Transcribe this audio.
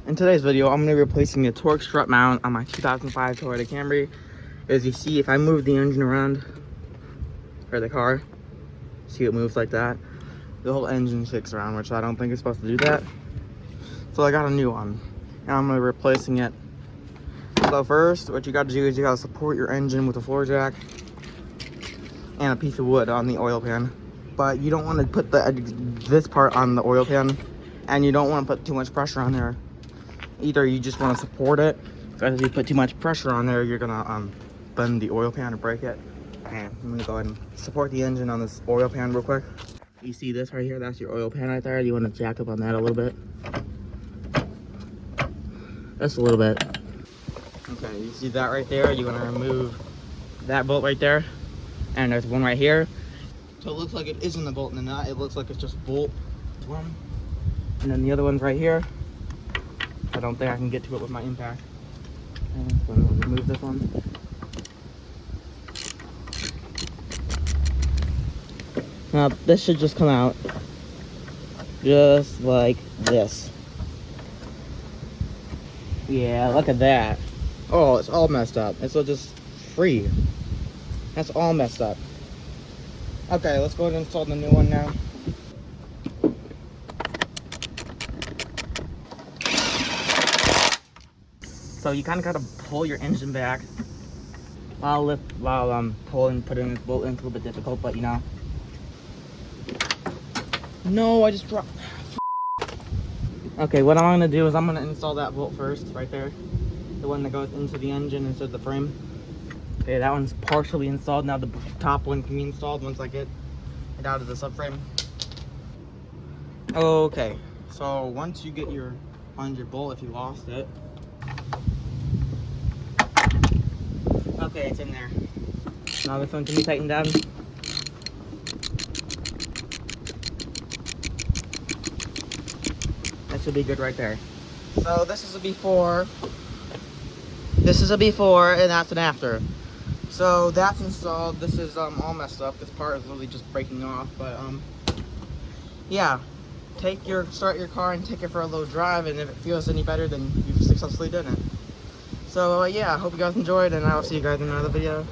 In today's video, I'm going to be replacing the torque strut mount on my 2005 Toyota Camry. As you see, if I move the engine around for the car, see it moves like that, the whole engine shakes around, which I don't think is supposed to do that. So I got a new one, and I'm going to be replacing it. So first, what you got to do is you got to support your engine with a floor jack and a piece of wood on the oil pan. But you don't want to put this part on the oil pan, and you don't want to put too much pressure on there. Either you just want to support it, because if you put too much pressure on there, you're gonna bend the oil pan or break it. And I'm gonna go ahead and support the engine on this oil pan real quick. You see this right here? That's your oil pan right there. You want to jack up on that a little bit. Just a little bit. Okay, you see that right there? You want to remove that bolt right there, and there's one right here. So it looks like it isn't a bolt in the nut. It looks like it's just bolt one, and then the other one's right here. I don't think I can get to it with my impact. And I'm going to remove this one. Now this should just come out just like this. Yeah, look at that. Oh, it's all messed up. It's just free. That's all messed up. Okay, let's go ahead and install the new one now. So you kind of got to pull your engine back while pulling, putting this bolt in. It's a little bit difficult, but you know. No, I just dropped. Okay, what I'm going to do is I'm going to install that bolt first, right there. The one that goes into the engine instead of the frame. Okay, that one's partially installed. Now the top one can be installed once I get it out of the subframe. Okay, so once you get your bolt, if you lost it. Okay, it's in there. Now this one can be tightened down. That should be good right there. So this is a before. This is a before, and that's an after. So that's installed. This is all messed up. This part is really just breaking off. But yeah, start your car and take it for a little drive, and if it feels any better, then you've successfully done it. So yeah, I hope you guys enjoyed, and I will see you guys in another video.